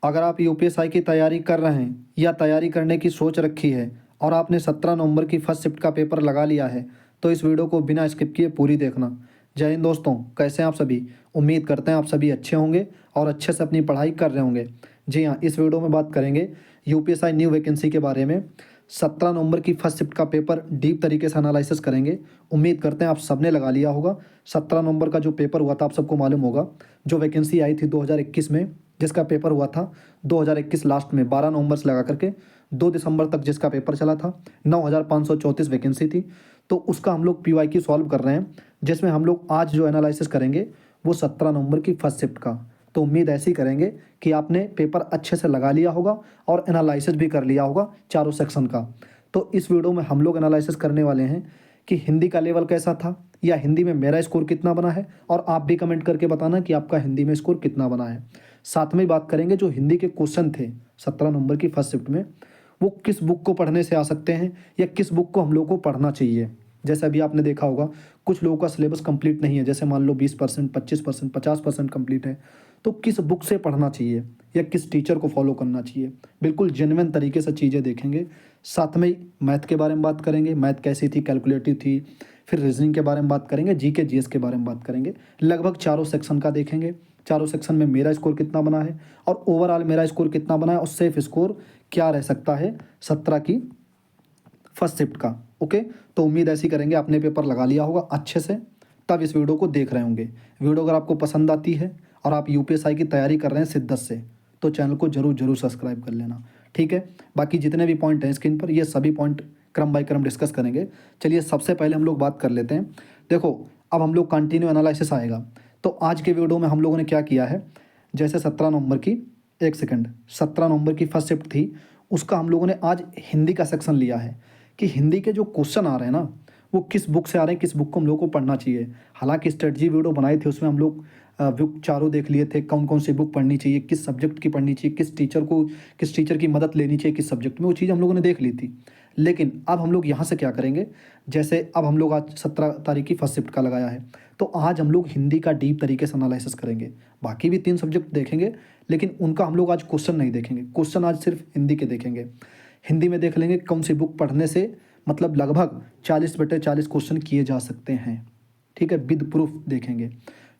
अगर आप यूपीएसआई की तैयारी कर रहे हैं या तैयारी करने की सोच रखी है और आपने 17 नवंबर की फर्स्ट शिफ्ट का पेपर लगा लिया है तो इस वीडियो को बिना स्किप किए पूरी देखना। जय हिंद दोस्तों, कैसे हैं आप सभी। उम्मीद करते हैं आप सभी अच्छे होंगे और अच्छे से अपनी पढ़ाई कर रहे होंगे। जी हाँ, इस वीडियो में बात करेंगे यूपीएसआई न्यू वैकेंसी के बारे में। 17 नवंबर की फर्स्ट शिफ्ट का पेपर डीप तरीके से एनालिसिस करेंगे। उम्मीद करते हैं आप सबने लगा लिया होगा। 17 नवंबर का जो पेपर हुआ था आप सबको मालूम होगा, जो वैकेंसी आई थी 2021 में, जिसका पेपर हुआ था 2021 लास्ट में 12 नवंबर से लगा करके 2 दिसंबर तक जिसका पेपर चला था। 9534 वैकेंसी थी। तो उसका हम लोग पीवाईक्यू सॉल्व कर रहे हैं, जिसमें हम लोग आज जो एनालिसिस करेंगे वो 17 नवंबर की फर्स्ट शिफ्ट का। तो उम्मीद ऐसी करेंगे कि आपने पेपर अच्छे से लगा लिया होगा और एनालिसिस भी कर लिया होगा चारों सेक्शन का। तो इस वीडियो में हम लोग एनालिसिस करने वाले हैं कि हिंदी का लेवल कैसा था, या हिंदी में मेरा स्कोर कितना बना है, और आप भी कमेंट करके बताना कि आपका हिंदी में स्कोर कितना बना है। साथ में बात करेंगे जो हिंदी के क्वेश्चन थे 17 नवंबर की फर्स्ट शिफ्ट में, वो किस बुक को पढ़ने से आ सकते हैं या किस बुक को हम लोग को पढ़ना चाहिए। जैसे अभी आपने देखा होगा कुछ लोगों का सिलेबस कंप्लीट नहीं है, जैसे मान लो 20%, 25%, 50% कंप्लीट है, तो किस बुक से पढ़ना चाहिए या किस टीचर को फॉलो करना चाहिए। बिल्कुल जेन्युइन तरीके से चीज़ें देखेंगे। साथ में मैथ के बारे में बात करेंगे, मैथ कैसी थी, कैलकुलेटिव थी। फिर रीजनिंग के बारे में बात करेंगे, जीके जीएस के बारे में बात करेंगे। लगभग चारों सेक्शन का देखेंगे। चारों सेक्शन में मेरा स्कोर कितना बना है और ओवरऑल मेरा स्कोर कितना बना है और सेफ स्कोर क्या रह सकता है 17 की फर्स्ट शिफ्ट का। ओके, तो उम्मीद ऐसी करेंगे आपने पेपर लगा लिया होगा अच्छे से, तब इस वीडियो को देख रहे होंगे। वीडियो अगर आपको पसंद आती है और आप यूपीएसआई की तैयारी कर रहे हैं शिद्दत से, तो चैनल को जरूर सब्सक्राइब कर लेना, ठीक है। बाकी जितने भी पॉइंट हैं स्क्रीन पर, ये सभी पॉइंट क्रम बाय क्रम डिस्कस करेंगे। चलिए सबसे पहले हम लोग बात कर लेते हैं। देखो, अब हम लोग कंटिन्यू एनालिसिस आएगा। तो आज के वीडियो में हम लोगों ने क्या किया है, जैसे 17 नवंबर की, एक सेकंड, 17 नवंबर की फर्स्ट शिफ्ट थी, उसका हम लोगों ने आज हिंदी का सेक्शन लिया है कि हिंदी के जो क्वेश्चन आ रहे हैं ना, वो किस बुक से आ रहे हैं, किस बुक को हम लोग को पढ़ना चाहिए। हालांकि स्ट्रेटजी वीडियो बनाए थे, उसमें हम लोग बुक चारों देख लिए थे, कौन कौन सी बुक पढ़नी चाहिए, किस सब्जेक्ट की पढ़नी चाहिए, किस टीचर की मदद लेनी चाहिए किस सब्जेक्ट में, वो चीज़ हम लोगों ने देख ली थी। लेकिन अब हम लोग यहाँ से क्या करेंगे, जैसे अब हम लोग आज 17 तारीख की फर्स्ट शिफ्ट का लगाया है, तो आज हम लोग हिंदी का डीप तरीके से एनालिसिस करेंगे। बाकी भी 3 सब्जेक्ट देखेंगे, लेकिन उनका हम लोग आज क्वेश्चन नहीं देखेंगे। क्वेश्चन आज सिर्फ हिंदी के देखेंगे। हिंदी में देख लेंगे कौन सी बुक पढ़ने से मतलब लगभग 40/40 क्वेश्चन किए जा सकते हैं, ठीक है, विद प्रूफ देखेंगे।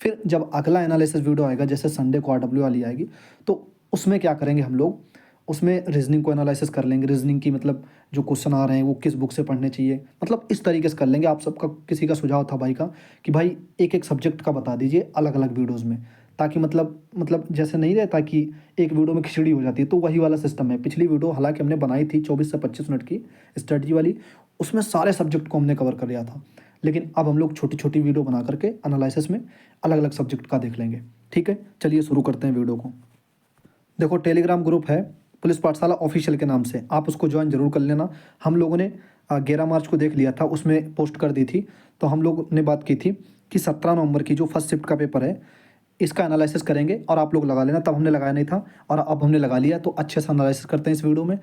फिर जब अगला एनालिसिस वीडियो आएगा, जैसे संडे को आरडब्ल्यू वाली आएगी, तो उसमें क्या करेंगे हम लोग, उसमें रीजनिंग को एनालिसिस कर लेंगे। रीजनिंग की मतलब जो क्वेश्चन आ रहे हैं वो किस बुक से पढ़ने चाहिए, मतलब इस तरीके से कर लेंगे। आप सबका किसी का सुझाव था भाई का कि भाई एक एक सब्जेक्ट का बता दीजिए अलग अलग वीडियोज़ में, ताकि मतलब जैसे नहीं रहता कि एक वीडियो में खिचड़ी हो जाती है, तो वही वाला सिस्टम है। पिछली वीडियो हालांकि हमने बनाई थी 24 से 25 मिनट की स्ट्रेटजी वाली, उसमें सारे सब्जेक्ट को हमने कवर कर लिया था। लेकिन अब हम लोग छोटी छोटी वीडियो बना करके एनालिसिस में अलग अलग सब्जेक्ट का देख लेंगे, ठीक है। चलिए शुरू करते हैं वीडियो को। देखो, टेलीग्राम ग्रुप है पुलिस पाठशाला ऑफिशियल के नाम से, आप उसको ज्वाइन जरूर कर लेना। हम लोगों ने 11 मार्च को देख लिया था, उसमें पोस्ट कर दी थी। तो हम लोग ने बात की थी कि 17 नवंबर की जो फर्स्ट शिफ्ट का पेपर है, इसका एनालिसिस करेंगे और आप लोग लगा लेना। तब हमने लगाया नहीं था और अब हमने लगा लिया, तो अच्छे से एनालिसिस करते हैं इस वीडियो में।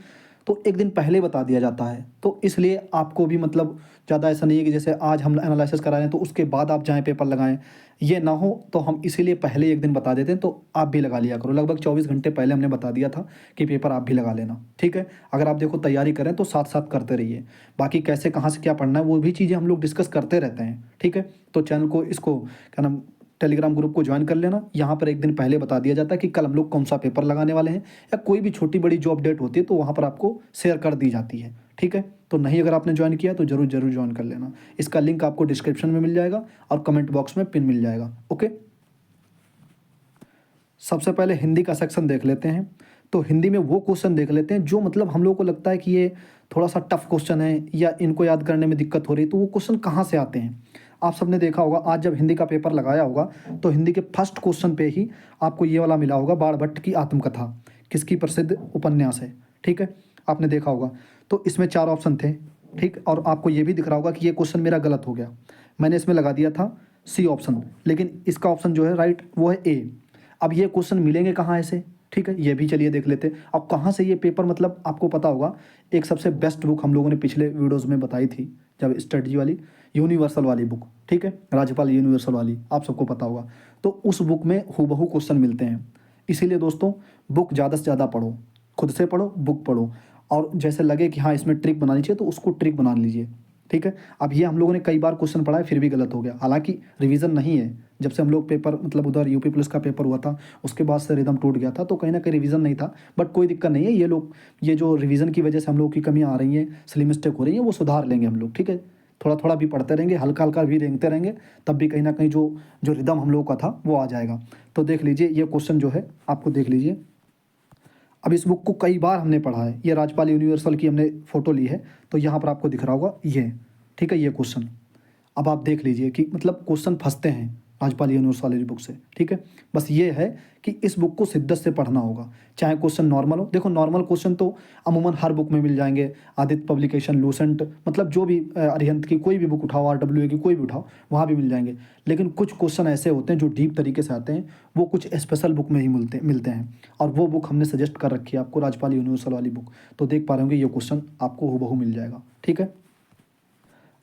तो एक दिन पहले बता दिया जाता है, तो इसलिए आपको भी मतलब ज़्यादा ऐसा नहीं है कि जैसे आज हम एनालिसिस करा रहे हैं तो उसके बाद आप जाएँ पेपर लगाएं, ये ना हो। तो हम इसीलिए पहले एक दिन बता देते हैं, तो आप भी लगा लिया करो। लगभग 24 घंटे पहले हमने बता दिया था कि पेपर आप भी लगा लेना, ठीक है। अगर आप देखो तैयारी करें तो साथ साथ करते रहिए। बाकी कैसे कहाँ से क्या पढ़ना है वो भी चीज़ें हम लोग डिस्कस करते रहते हैं, ठीक है। तो चैनल को, इसको क्या नाम, टेलीग्राम ग्रुप को ज्वाइन कर लेना। यहाँ पर एक दिन पहले बता दिया जाता है कि कल हम लोग कौन सा पेपर लगाने वाले हैं, या कोई भी छोटी बड़ी जो अपडेट होती है तो वहाँ पर आपको शेयर कर दी जाती है, ठीक है। तो नहीं, अगर आपने ज्वाइन किया तो जरूर ज्वाइन कर लेना। इसका लिंक आपको डिस्क्रिप्शन में मिल जाएगा और कमेंट बॉक्स में पिन मिल जाएगा, ओके। सबसे पहले हिंदी का सेक्शन देख लेते हैं। तो हिंदी में वो क्वेश्चन देख लेते हैं जो मतलब हम लोग को लगता है कि ये थोड़ा सा टफ क्वेश्चन है या इनको याद करने में दिक्कत हो रही है, तो वो क्वेश्चन कहाँ से आते हैं। आप सबने देखा होगा, आज जब हिंदी का पेपर लगाया होगा तो हिंदी के फर्स्ट क्वेश्चन पे ही आपको ये वाला मिला होगा, बाण भट्ट की आत्मकथा किसकी प्रसिद्ध उपन्यास है, ठीक है। आपने देखा होगा। तो इसमें 4 ऑप्शन थे, ठीक। और आपको ये भी दिख रहा होगा कि ये क्वेश्चन मेरा गलत हो गया, मैंने इसमें लगा दिया था सी ऑप्शन, लेकिन इसका ऑप्शन जो है राइट वो है ए। अब ये क्वेश्चन मिलेंगे कहाँ ऐसे, ठीक है, ये भी चलिए देख लेते हैं। अब कहाँ से ये पेपर, मतलब आपको पता होगा एक सबसे बेस्ट बुक हम लोगों ने पिछले वीडियोज़ में बताई थी जब स्ट्रेटजी वाली, यूनिवर्सल वाली बुक, ठीक है, राज्यपाल यूनिवर्सल वाली, आप सबको पता होगा। तो उस बुक में हूबहू क्वेश्चन मिलते हैं। इसीलिए दोस्तों बुक ज़्यादा से ज़्यादा पढ़ो, खुद से पढ़ो, बुक पढ़ो, और जैसे लगे कि हाँ इसमें ट्रिक बनानी चाहिए तो उसको ट्रिक बना लीजिए, ठीक है। अब ये हम लोगों ने कई बार क्वेश्चन पढ़ा है फिर भी गलत हो गया, हालांकि रिवीजन नहीं है। जब से हम लोग पेपर मतलब उधर यूपी पुलिस का पेपर हुआ था उसके बाद से रिदम टूट गया था, तो कहीं ना कहीं रिवीजन नहीं था। बट कोई दिक्कत नहीं है, ये लोग ये जो रिवीजन की वजह से हम लोग की कमियाँ आ रही हैं, सिली मिस्टेक हो रही है, वो सुधार लेंगे हम लोग, ठीक है। थोड़ा थोड़ा भी पढ़ते रहेंगे, हल्का हल्का भी रेंगते रहेंगे, तब भी कहीं ना कहीं जो जो रिदम हम लोग का था वो आ जाएगा। तो देख लीजिए ये क्वेश्चन जो है आपको देख लीजिए। अब इस बुक को कई बार हमने पढ़ा है, ये राजपाल यूनिवर्सल की हमने फ़ोटो ली है, तो यहाँ पर आपको दिख रहा होगा ये, ठीक है, ये क्वेश्चन। अब आप देख लीजिए कि मतलब क्वेश्चन फंसते हैं राजपाल यूनिवर्सल वाली बुक से, ठीक है। बस ये है कि इस बुक को शिद्दत से पढ़ना होगा, चाहे क्वेश्चन नॉर्मल हो। देखो नॉर्मल क्वेश्चन तो अमूमन हर बुक में मिल जाएंगे, आदित्य पब्लिकेशन, लूसेंट, मतलब जो भी अरिहंत की कोई भी बुक उठाओ, RWA की कोई भी उठाओ, वहाँ भी मिल जाएंगे। लेकिन कुछ क्वेश्चन ऐसे होते हैं जो डीप तरीके से आते हैं, वो कुछ स्पेशल बुक में ही मिलते हैं। और वो बुक हमने सजेस्ट कर रखी है आपको, राजपाल यूनिवर्सल वाली बुक। तो देख पा रहे होंगे ये क्वेश्चन आपको हूबहू मिल जाएगा, ठीक है।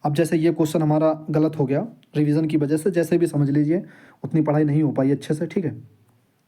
अब जैसे ये क्वेश्चन हमारा गलत हो गया रिवीजन की वजह से, जैसे भी समझ लीजिए उतनी पढ़ाई नहीं हो पाई अच्छे से, ठीक है,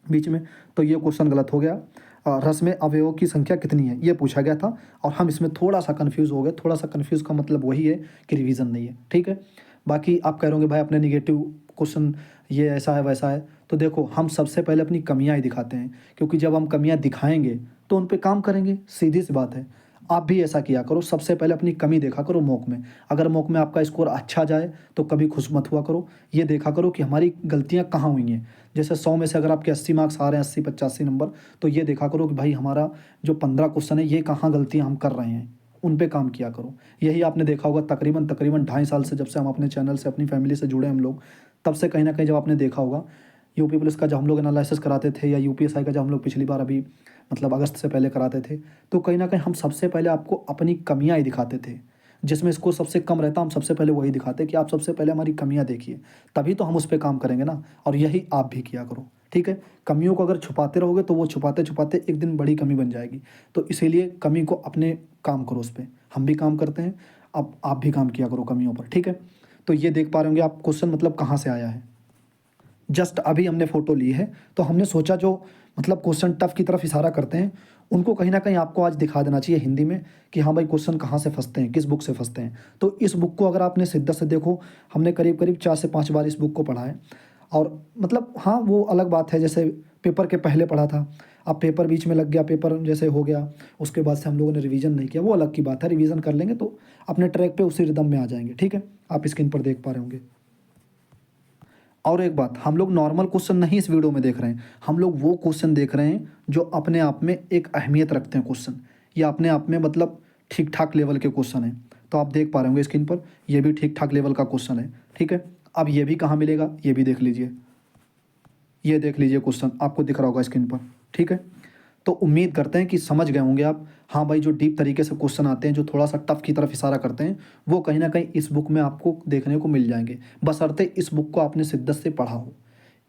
बीच में। तो ये क्वेश्चन गलत हो गया। रस में अवयवों की संख्या कितनी है ये पूछा गया था, और हम इसमें थोड़ा सा कन्फ्यूज़ हो गए। थोड़ा सा कन्फ्यूज़ का मतलब वही है कि रिवीजन नहीं है, ठीक है। बाकी आप कह रहे होंगे भाई अपने निगेटिव क्वेश्चन ये ऐसा है वैसा है, तो देखो हम सबसे पहले अपनी कमियां ही दिखाते हैं, क्योंकि जब हम कमियां दिखाएंगे तो उन पे काम करेंगे, सीधी सी बात है। आप भी ऐसा किया करो, सबसे पहले अपनी कमी देखा करो मॉक में। अगर मॉक में आपका स्कोर अच्छा जाए तो कभी खुश मत हुआ करो, ये देखा करो कि हमारी गलतियां कहाँ हुई हैं। जैसे 100 में से अगर आपके 80 मार्क्स आ रहे हैं, 80-85 नंबर, तो ये देखा करो कि भाई हमारा जो 15 क्वेश्चन है ये कहाँ गलतियाँ हम कर रहे हैं, उन पे काम किया करो। यही आपने देखा होगा तकरीबन तकरीबन 2.5 साल से, जब से हम अपने चैनल से अपनी फैमिली से जुड़े हम लोग, तब से कहीं ना कहीं जब आपने देखा होगा यूपी पुलिस का जब हम लोग एनालिसिस कराते थे, या UPSI का जब हम लोग पिछली बार अभी मतलब अगस्त से पहले कराते थे, तो कहीं ना कहीं हम सबसे पहले आपको अपनी कमियां ही दिखाते थे। जिसमें स्कोर सबसे कम रहता हम सबसे पहले वही दिखाते कि आप सबसे पहले हमारी कमियां देखिए, तभी तो हम उस पर काम करेंगे ना। और यही आप भी किया करो, ठीक है। कमियों को अगर छुपाते रहोगे तो वो छुपाते छुपाते एक दिन बड़ी कमी बन जाएगी। तो इसीलिए कमी को अपने काम करो, उस पर हम भी काम करते हैं, अब आप भी काम किया करो कमियों पर, ठीक है। तो ये देख पा रहे होंगे आप क्वेश्चन मतलब कहाँ से आया है। जस्ट अभी हमने फ़ोटो ली है, तो हमने सोचा जो मतलब क्वेश्चन टफ की तरफ इशारा करते हैं उनको कहीं ना कहीं आपको आज दिखा देना चाहिए हिंदी में, कि हाँ भाई क्वेश्चन कहाँ से फंसते हैं, किस बुक से फंसते हैं। तो इस बुक को अगर आपने शिद्दत से देखो, हमने करीब करीब 4 से 5 बार इस बुक को पढ़ा है। और मतलब हाँ वो अलग बात है, जैसे पेपर के पहले पढ़ा था, अब पेपर बीच में लग गया, पेपर जैसे हो गया, उसके बाद से हम लोगों ने रिवीजन नहीं किया, वो अलग की बात है। रिवीजन कर लेंगे तो अपने ट्रैक पे उसी रिदम में आ जाएंगे, ठीक है। आप स्क्रीन पर देख पा रहे होंगे। और एक बात, हम लोग नॉर्मल क्वेश्चन नहीं इस वीडियो में देख रहे हैं, हम लोग वो क्वेश्चन देख रहे हैं जो अपने आप में एक अहमियत रखते हैं क्वेश्चन, या अपने आप में मतलब ठीक ठाक लेवल के क्वेश्चन हैं। तो आप देख पा रहे होंगे स्क्रीन पर, ये भी ठीक ठाक लेवल का क्वेश्चन है, ठीक है। अब ये भी कहाँ मिलेगा ये भी देख लीजिए, ये देख लीजिए क्वेश्चन आपको दिख रहा होगा स्क्रीन पर, ठीक है। तो उम्मीद करते हैं कि समझ गए होंगे आप। हाँ भाई जो डीप तरीके से क्वेश्चन आते हैं, जो थोड़ा सा टफ की तरफ इशारा करते हैं, वो कहीं ना कहीं इस बुक में आपको देखने को मिल जाएंगे, बशर्ते इस बुक को आपने शिद्दत से पढ़ा हो।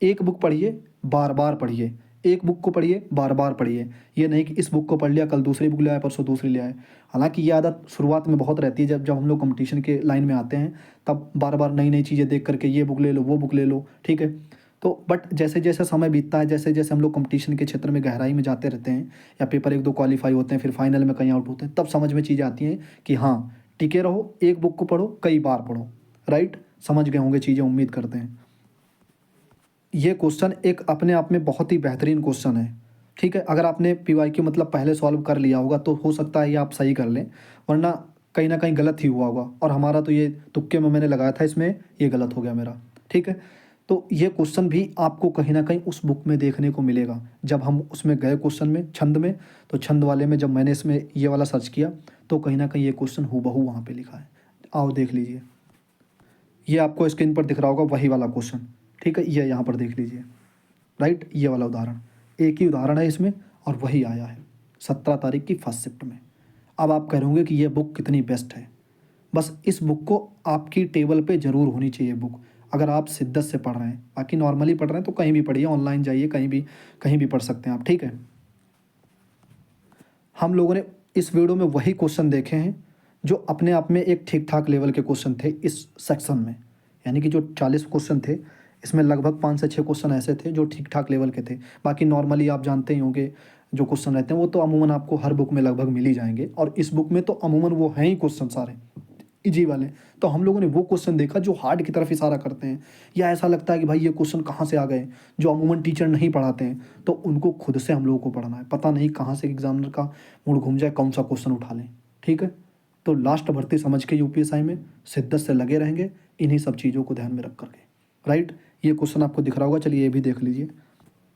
एक बुक पढ़िए, बार बार पढ़िए, एक बुक को पढ़िए, बार बार पढ़िए। ये नहीं कि इस बुक को पढ़ लिया, कल दूसरी बुक ले आए, परसों दूसरी ले आए। हालांकि ये आदत शुरुआत में बहुत रहती है, जब जब हम लोग कंपटीशन के लाइन में आते हैं, तब बार बार नई नई चीज़ें देख करके ये बुक ले लो, वो बुक ले लो, ठीक है। तो बट जैसे जैसे समय बीतता है, जैसे जैसे हम लोग कंपटीशन के क्षेत्र में गहराई में जाते रहते हैं, या पेपर 1-2 क्वालिफाई होते हैं, फिर फाइनल में कहीं आउट होते हैं, तब समझ में चीज़ें आती हैं कि हाँ टिके रहो, एक बुक को पढ़ो, कई बार पढ़ो, राइट। समझ गए होंगे चीज़ें, उम्मीद करते हैं। ये क्वेश्चन एक अपने आप में बहुत ही बेहतरीन क्वेश्चन है, ठीक है। अगर आपने PYQ मतलब पहले सॉल्व कर लिया होगा तो हो सकता है ये आप सही कर लें, वरना कहीं ना कहीं गलत ही हुआ होगा। और हमारा तो ये तुक्के में मैंने लगाया था, इसमें ये गलत हो गया मेरा, ठीक है। तो ये क्वेश्चन भी आपको कहीं ना कहीं उस बुक में देखने को मिलेगा। जब हम उसमें गए क्वेश्चन में, छंद में, तो छंद वाले में जब मैंने इसमें ये वाला सर्च किया, तो कहीं ना कहीं ये क्वेश्चन हूबहू वहाँ पे लिखा है। आओ देख लीजिए, ये आपको स्क्रीन पर दिख रहा होगा वही वाला क्वेश्चन, ठीक है। ये यहाँ पर देख लीजिए, राइट, ये वाला उदाहरण, एक ही उदाहरण है इसमें, और वही आया है 17 तारीख की फर्स्ट शिफ्ट में। अब आप कह रहे होंगे कि ये बुक कितनी बेस्ट है। बस इस बुक को आपकी टेबल पे ज़रूर होनी चाहिए बुक, अगर आप शिद्दत से पढ़ रहे हैं। बाकी नॉर्मली पढ़ रहे हैं तो कहीं भी पढ़िए, ऑनलाइन जाइए, कहीं भी पढ़ सकते हैं आप, ठीक है। हम लोगों ने इस वीडियो में वही क्वेश्चन देखे हैं जो अपने आप में एक ठीक ठाक लेवल के क्वेश्चन थे इस सेक्शन में, यानी कि जो 40 क्वेश्चन थे इसमें लगभग 5 से 6 क्वेश्चन ऐसे थे जो ठीक ठाक लेवल के थे। बाकी नॉर्मली आप जानते ही होंगे जो क्वेश्चन रहते हैं वो तो अमूमन आपको हर बुक में लगभग मिल ही जाएंगे, और इस बुक में तो अमूमन वो हैं ही क्वेश्चन सारे इजी वाले। तो हम लोगों ने वो क्वेश्चन देखा जो हार्ड की तरफ इशारा करते हैं, या ऐसा लगता है कि भाई ये क्वेश्चन कहाँ से आ गए, जो अमूमन टीचर नहीं पढ़ाते हैं, तो उनको खुद से हम लोगों को पढ़ना है। पता नहीं कहाँ से एग्जामिनर का मूड घूम जाए, कौन सा क्वेश्चन उठा लें। ठीक है, तो लास्ट भर्ती समझ के यूपीएसआई में शिद्दत से लगे रहेंगे इन्हीं सब चीज़ों को ध्यान में रख करके। राइट, ये क्वेश्चन आपको दिख रहा होगा, चलिए ये भी देख लीजिए।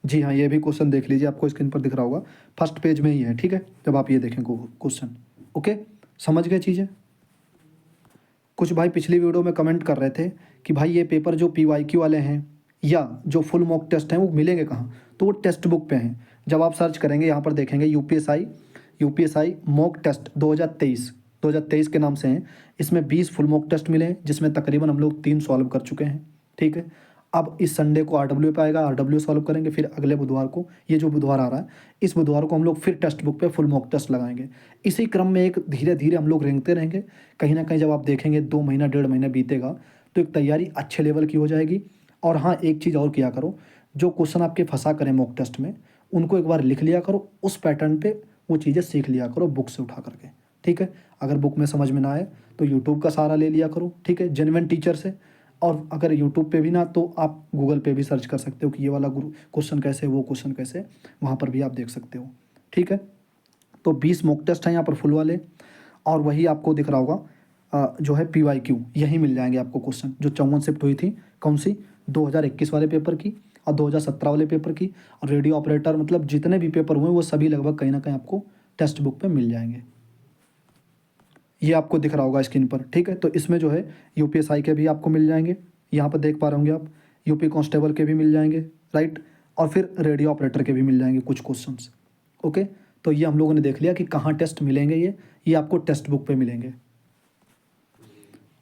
जी हाँ, ये भी क्वेश्चन देख लीजिए, आपको स्क्रीन पर दिख रहा होगा, फर्स्ट पेज में ही है। ठीक है, जब आप ये देखें क्वेश्चन। ओके, समझ गए चीज़ें। कुछ भाई पिछली वीडियो में कमेंट कर रहे थे कि भाई ये पेपर जो पीवाईक्यू वाले हैं या जो फुल मॉक टेस्ट हैं वो मिलेंगे कहाँ, तो वो टेक्स्ट बुक पे हैं। जब आप सर्च करेंगे यहाँ पर देखेंगे यूपीएसआई मॉक टेस्ट 2023 के नाम से हैं। इसमें 20 फुल मॉक टेस्ट मिले हैं, जिसमें तकरीबन हम लोग 3 सॉल्व कर चुके हैं। ठीक है, अब इस संडे को आरडब्ल्यू पे आएगा, आरडब्ल्यू सॉल्व करेंगे, फिर अगले बुधवार को, ये जो बुधवार आ रहा है इस बुधवार को हम लोग फिर टेक्स्ट बुक पे फुल मॉक टेस्ट लगाएंगे। इसी क्रम में एक धीरे धीरे हम लोग रेंगते रहेंगे। कहीं ना कहीं जब आप देखेंगे 2 महीना 1.5 महीना बीतेगा तो एक तैयारी अच्छे लेवल की हो जाएगी। और हाँ, एक चीज़ और किया करो, जो क्वेश्चन आपके फंसा करें मॉक टेस्ट में उनको एक बार लिख लिया करो, उस पैटर्न पे वो चीज़ें सीख लिया करो बुक से उठा करके। ठीक है, अगर बुक में समझ में ना आए तो यूट्यूब का सहारा ले लिया करो। ठीक है, जेन्युइन टीचर से। और अगर यूट्यूब पे भी ना तो आप गूगल पे भी सर्च कर सकते हो कि ये वाला क्वेश्चन कैसे, वो क्वेश्चन कैसे, वहाँ पर भी आप देख सकते हो। ठीक है, तो 20 मॉक टेस्ट हैं यहाँ पर फुल वाले, और वही आपको दिख रहा होगा जो है पीवाईक्यू, यही मिल जाएंगे आपको क्वेश्चन। जो 54 शिफ्ट हुई थी, कौन सी, 2021 वाले पेपर की और 2017 वाले पेपर की, और रेडियो ऑपरेटर, मतलब जितने भी पेपर हुए वो सभी लगभग कहीं ना कहीं आपको टेक्स्ट बुक पे मिल जाएंगे। ये आपको दिख रहा होगा स्क्रीन पर। ठीक है, तो इसमें जो है यूपीएसआई के भी आपको मिल जाएंगे, यहाँ पर देख पा रहे होंगे आप, यूपी कांस्टेबल के भी मिल जाएंगे। राइट, और फिर रेडियो ऑपरेटर के भी मिल जाएंगे कुछ क्वेश्चंस। ओके, तो ये हम लोगों ने देख लिया कि कहाँ टेस्ट मिलेंगे, ये आपको टेक्स्ट बुक पे मिलेंगे।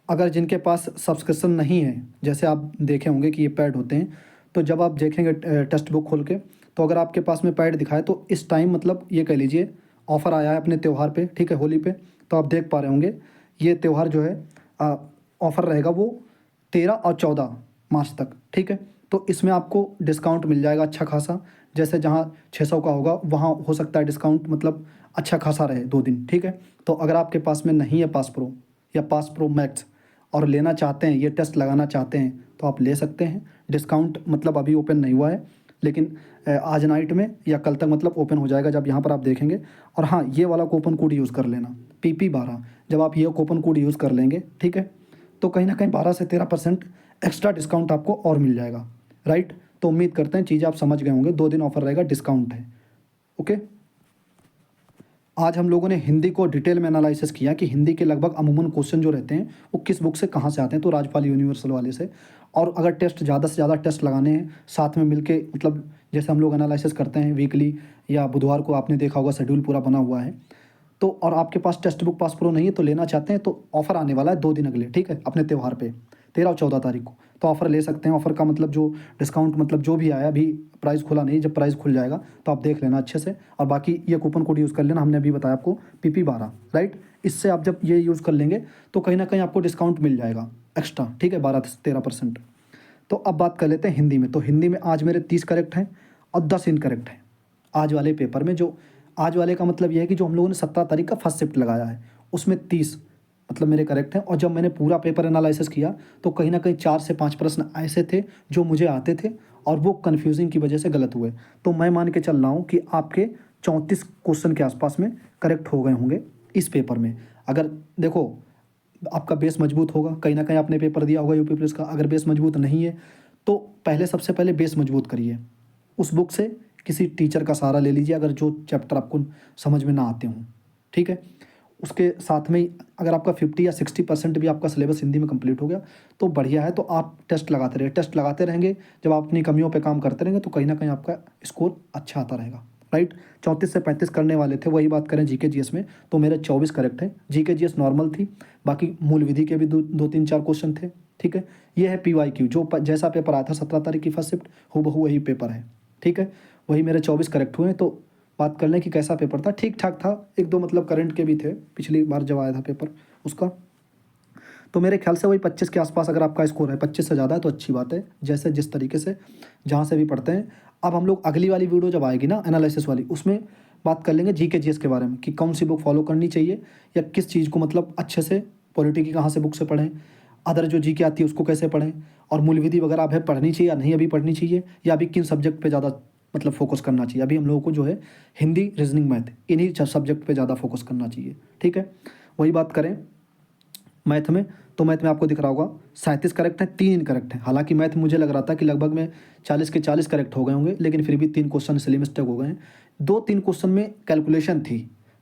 अगर जिनके पास सब्सक्रिप्शन नहीं है, जैसे आप देखे होंगे कि ये पैड होते हैं, तो जब आप देखेंगे टेक्स्ट बुक खोल के, तो अगर आपके पास में पैड दिखाए तो इस टाइम मतलब ये कह लीजिए ऑफ़र आया है अपने त्यौहार पे। ठीक है, होली पे, तो आप देख पा रहे होंगे ये त्यौहार जो है ऑफ़र रहेगा वो 13 और 14 मार्च तक। ठीक है, तो इसमें आपको डिस्काउंट मिल जाएगा अच्छा खासा। जैसे जहाँ 600 का होगा वहाँ हो सकता है डिस्काउंट मतलब अच्छा खासा रहे 2 दिन। ठीक है, तो अगर आपके पास में नहीं है पास प्रो या पास प्रो मैक्स और लेना चाहते हैं, ये टेस्ट लगाना चाहते हैं, तो आप ले सकते हैं। डिस्काउंट मतलब अभी ओपन नहीं हुआ है, लेकिन आज नाइट में या कल तक मतलब ओपन हो जाएगा, जब यहाँ पर आप देखेंगे। और हाँ, ये वाला कूपन कोड यूज़ कर लेना, PP12। जब आप ये कूपन कोड यूज़ कर लेंगे, ठीक है, तो कहीं ना कहीं 12 से 13% एक्स्ट्रा डिस्काउंट आपको और मिल जाएगा। राइट, तो उम्मीद करते हैं चीज़ें आप समझ गए होंगे। 2 दिन ऑफर रहेगा, डिस्काउंट है। ओके, आज हम लोगों ने हिंदी को डिटेल में एनालिसिस किया कि हिंदी के लगभग अमूमन क्वेश्चन जो रहते हैं वो किस बुक से कहाँ से आते हैं, तो राजपाल यूनिवर्सल वाले से। और अगर टेस्ट ज़्यादा से ज़्यादा टेस्ट लगाने हैं साथ में मिलके, मतलब जैसे हम लोग एनालिसिस करते हैं वीकली या बुधवार को, आपने देखा होगा शेड्यूल पूरा बना हुआ है। तो और आपके पास टेक्स्ट बुक पास प्रो नहीं है तो लेना चाहते हैं, तो ऑफ़र आने वाला है 2 दिन अगले। ठीक है, अपने त्यौहार पे 13 और 14 तारीख को, तो ऑफ़र ले सकते हैं। ऑफ़र का मतलब जो डिस्काउंट मतलब जो भी आया, अभी प्राइस खुला नहीं, जब प्राइस खुल जाएगा तो आप देख लेना अच्छे से। और बाकी ये कूपन कोड यूज़ कर लेना, हमने अभी बताया आपको PP12। राइट, इससे आप जब ये यूज़ कर लेंगे तो कहीं ना कहीं आपको डिस्काउंट मिल जाएगा एक्स्ट्रा। ठीक है, 12 से 13%। तो अब बात कर लेते हैं हिंदी में। तो हिंदी में आज मेरे 30 करेक्ट हैं और 10 इनकरेक्ट हैं आज वाले पेपर में। जो आज वाले का मतलब ये है कि जो हम लोगों ने 17 तारीख का फर्स्ट शिफ्ट लगाया है उसमें 30 मतलब मेरे करेक्ट हैं। और जब मैंने पूरा पेपर एनालिसिस किया तो कहीं ना कहीं 4 से 5 प्रश्न ऐसे थे जो मुझे आते थे और वो कन्फ्यूजिंग की वजह से गलत हुए। तो मैं मान के चल रहा हूँ कि आपके 34 क्वेश्चन के आसपास में करेक्ट हो गए होंगे इस पेपर में। अगर देखो आपका बेस मजबूत होगा, कहीं ना कहीं आपने पेपर दिया होगा यूपी पुलिस का, अगर बेस मजबूत नहीं है तो पहले सबसे पहले बेस मजबूत करिए। उस बुक से किसी टीचर का सहारा ले लीजिए अगर जो चैप्टर आपको समझ में ना आते हों। ठीक है, उसके साथ में ही अगर आपका 50 या 60% भी आपका सिलेबस हिंदी में कंप्लीट हो गया तो बढ़िया है। तो आप टेस्ट लगाते रहिए, टेस्ट लगाते रहेंगे, जब आप अपनी कमियों पे काम करते रहेंगे तो कहीं ना कहीं आपका स्कोर अच्छा आता रहेगा। राइट, 34 से 35 करने वाले थे। वही बात करें जीके जीएस में तो मेरे 24 करेक्ट है। जीके जीएस नॉर्मल थी, बाकी मूल विधि के भी 2-3-4 क्वेश्चन थे। ठीक है, ये है PYQ, जो जैसा पेपर आया था 17 तारीख की फर्स्ट शिफ्ट, हूबहू वही पेपर है। ठीक है, वही मेरे 24 करेक्ट हुए। तो बात कर लें कि कैसा पेपर था, ठीक ठाक था। 1-2 मतलब करंट के भी थे पिछली बार जब आया था पेपर उसका। तो मेरे ख्याल से वही 25 के आसपास अगर आपका स्कोर है, 25 से ज़्यादा है तो अच्छी बात है, जैसे जिस तरीके से जहाँ से भी पढ़ते हैं। अब हम लोग अगली वाली वीडियो जब आएगी ना एनालिसिस वाली, उसमें बात कर लेंगे जीके जीएस के बारे में कि कौन सी बुक फॉलो करनी चाहिए या किस चीज़ को मतलब अच्छे से, पॉलिटी की कहाँ से बुक से पढ़ें, अदर जो जीके आती है उसको कैसे पढ़ें, और मूल विधि वगैरह अब है पढ़नी चाहिए या नहीं अभी पढ़नी चाहिए, या अभी किन सब्जेक्ट पे ज़्यादा मतलब फोकस करना चाहिए। अभी हम लोगों को जो है हिंदी, रीजनिंग, मैथ, इन्हीं सब्जेक्ट पे ज़्यादा फोकस करना चाहिए। ठीक है, वही बात करें मैथ में, तो मैथ में आपको दिख रहा होगा 37 करेक्ट है, 3 इनकरेक्ट है। हालांकि मैथ मुझे लग रहा था कि लगभग में 40 के 40 करेक्ट हो गए होंगे, लेकिन फिर भी 3 क्वेश्चन इसलिए मिस्टेक हो गए हैं। 2-3 क्वेश्चन में कैलकुलेशन थी,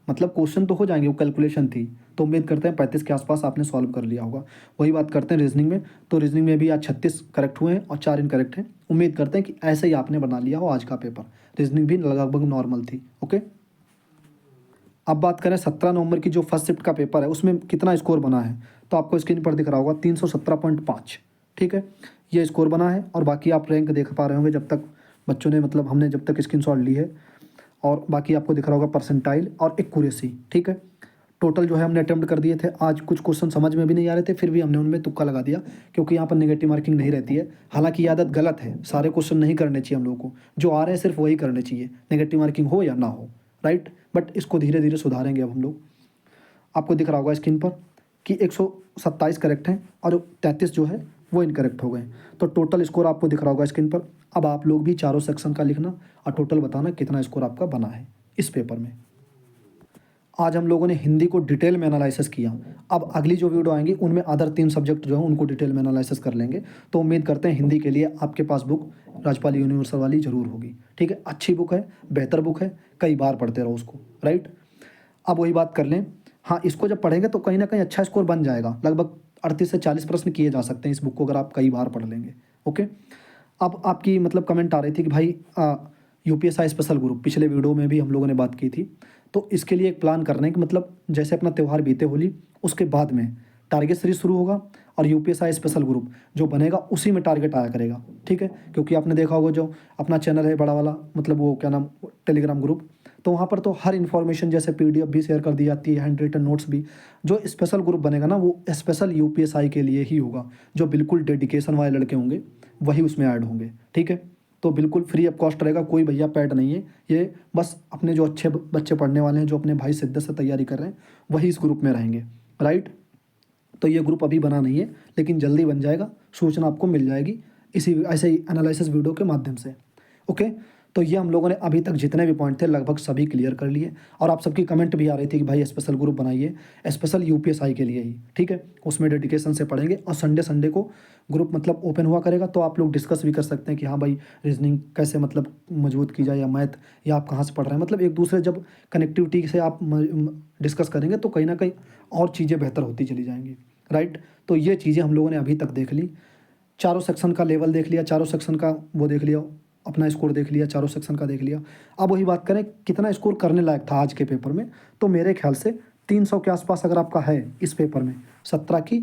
मतलब क्वेश्चन तो हो जाएंगे, वो कैलकुलेशन थी। तो उम्मीद करते हैं 35 के आसपास आपने सॉल्व कर लिया होगा। वही बात करते हैं रीजनिंग में, तो रीजनिंग में भी आज 36 करेक्ट हुए हैं और 4 इनकरेक्ट हैं। उम्मीद करते हैं कि ऐसे ही आपने बना लिया हो आज का पेपर। रीजनिंग भी लगभग नॉर्मल थी। ओके, अब बात करें 17 नवंबर की जो फर्स्ट शिफ्ट का पेपर है उसमें कितना स्कोर बना है, तो आपको स्क्रीन पर दिख रहा होगा 317.5। ठीक है, ये स्कोर बना है, और बाकी आप रैंक देख पा रहे होंगे जब तक बच्चों ने मतलब हमने जब तक स्क्रीनशॉट ली है, और बाकी आपको दिख रहा होगा परसेंटाइल और एक्यूरेसी। ठीक है, टोटल जो है हमने अटेम्प्ट कर दिए थे। आज कुछ क्वेश्चन समझ में भी नहीं आ रहे थे, फिर भी हमने उनमें तुक्का लगा दिया, क्योंकि यहाँ पर नेगेटिव मार्किंग नहीं रहती है। हालांकि ये आदत गलत है, सारे क्वेश्चन नहीं करने चाहिए हम लोगों को, जो आ रहे हैं सिर्फ वही करने चाहिए, नेगेटिव मार्किंग हो या ना हो। राइट, बट इसको धीरे धीरे सुधारेंगे अब हम लोग। आपको दिख रहा होगा स्क्रीन पर कि 127 करेक्ट हैं और 33 जो है वो इनकरेक्ट हो गए। तो टोटल स्कोर आपको दिख रहा होगा स्क्रीन पर। अब आप लोग भी चारों सेक्शन का लिखना और टोटल बताना कितना स्कोर आपका बना है इस पेपर में। आज हम लोगों ने हिंदी को डिटेल में एनालिसिस किया। अब अगली जो वीडियो आएंगी उनमें अदर 3 सब्जेक्ट जो हैं उनको डिटेल में एनालिसिस कर लेंगे। तो उम्मीद करते हैं हिंदी के लिए आपके पास बुक राजपाल यूनिवर्सल वाली ज़रूर होगी। ठीक है, अच्छी बुक है, बेहतर बुक है, कई बार पढ़ते रहो उसको। राइट, अब वही बात कर लें, हाँ इसको जब पढ़ेंगे तो कहीं ना कहीं अच्छा स्कोर बन जाएगा। लगभग 38 से 40 प्रश्न किए जा सकते हैं इस बुक को अगर आप कई बार पढ़ लेंगे। ओके, अब आपकी मतलब कमेंट आ रही थी कि भाई यूपीएसआई स्पेशल ग्रुप, पिछले वीडियो में भी हम लोगों ने बात की थी, तो इसके लिए एक प्लान करना है कि मतलब जैसे अपना त्यौहार बीते होली, उसके बाद में टारगेट सीरीज शुरू होगा और यूपीएसआई स्पेशल ग्रुप जो बनेगा उसी में टारगेट आया करेगा। ठीक है, क्योंकि आपने देखा होगा जो अपना चैनल है बड़ा वाला, मतलब वो क्या नाम, टेलीग्राम ग्रुप, तो वहाँ पर तो हर इन्फॉर्मेशन जैसे पीडीएफ भी शेयर कर दी जाती है, हैंड रिटन नोट्स भी। जो स्पेशल ग्रुप बनेगा ना वो स्पेशल यूपीएसआई के लिए ही होगा, जो बिल्कुल डेडिकेशन वाले लड़के होंगे वही उसमें ऐड होंगे। ठीक है, तो बिल्कुल फ्री ऑफ कॉस्ट रहेगा, कोई भैया पैड नहीं है ये, बस अपने जो अच्छे बच्चे पढ़ने वाले हैं, जो अपने भाई शिद्दत से तैयारी कर रहे हैं, वही इस ग्रुप में रहेंगे। राइट, तो ये ग्रुप अभी बना नहीं है, लेकिन जल्दी बन जाएगा, सूचना आपको मिल जाएगी इसी ऐसे ही एनालिसिस वीडियो के माध्यम से। ओके, तो ये हम लोगों ने अभी तक जितने भी पॉइंट थे लगभग सभी क्लियर कर लिए। और आप सबकी कमेंट भी आ रही थी कि भाई स्पेशल ग्रुप बनाइए, स्पेशल यूपीएसआई के लिए ही। ठीक है, उसमें डेडिकेशन से पढ़ेंगे, और संडे संडे को ग्रुप मतलब ओपन हुआ करेगा, तो आप लोग डिस्कस भी कर सकते हैं कि हाँ भाई रीजनिंग कैसे मतलब मजबूत की जाए, या मैथ, या आप कहाँ से पढ़ रहे हैं। मतलब एक दूसरे जब कनेक्टिविटी से आप डिस्कस करेंगे तो कहीं ना कहीं और चीज़ें बेहतर होती चली जाएंगी। राइट, तो ये चीज़ें हम लोगों ने अभी तक देख ली, चारों सेक्शन का लेवल देख लिया, चारों सेक्शन का वो देख लिया, अपना स्कोर देख लिया, चारों सेक्शन का देख लिया। अब वही बात करें कितना स्कोर करने लायक था आज के पेपर में, तो मेरे ख्याल से 300 के आसपास अगर आपका है इस पेपर में 17 की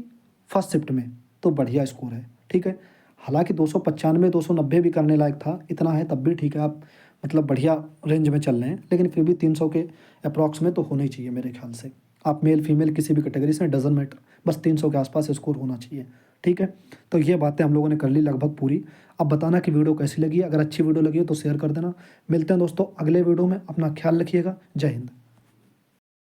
फर्स्ट शिफ्ट में, तो बढ़िया स्कोर है। ठीक है, हालांकि 295 290 भी करने लायक था, इतना है तब भी ठीक है, आप मतलब बढ़िया रेंज में चल रहे हैं, लेकिन फिर भी 300 के अप्रॉक्स में तो होना ही चाहिए मेरे ख्याल से। आप मेल फीमेल किसी भी कैटेगरी से डजन मैटर, बस 300 के आसपास स्कोर होना चाहिए। ठीक है, तो ये बातें हम लोगों ने कर ली लगभग पूरी। अब बताना कि वीडियो कैसी लगी, अगर अच्छी वीडियो लगी हो तो शेयर कर देना। मिलते हैं दोस्तों अगले वीडियो में, अपना ख्याल रखिएगा। जय हिंद।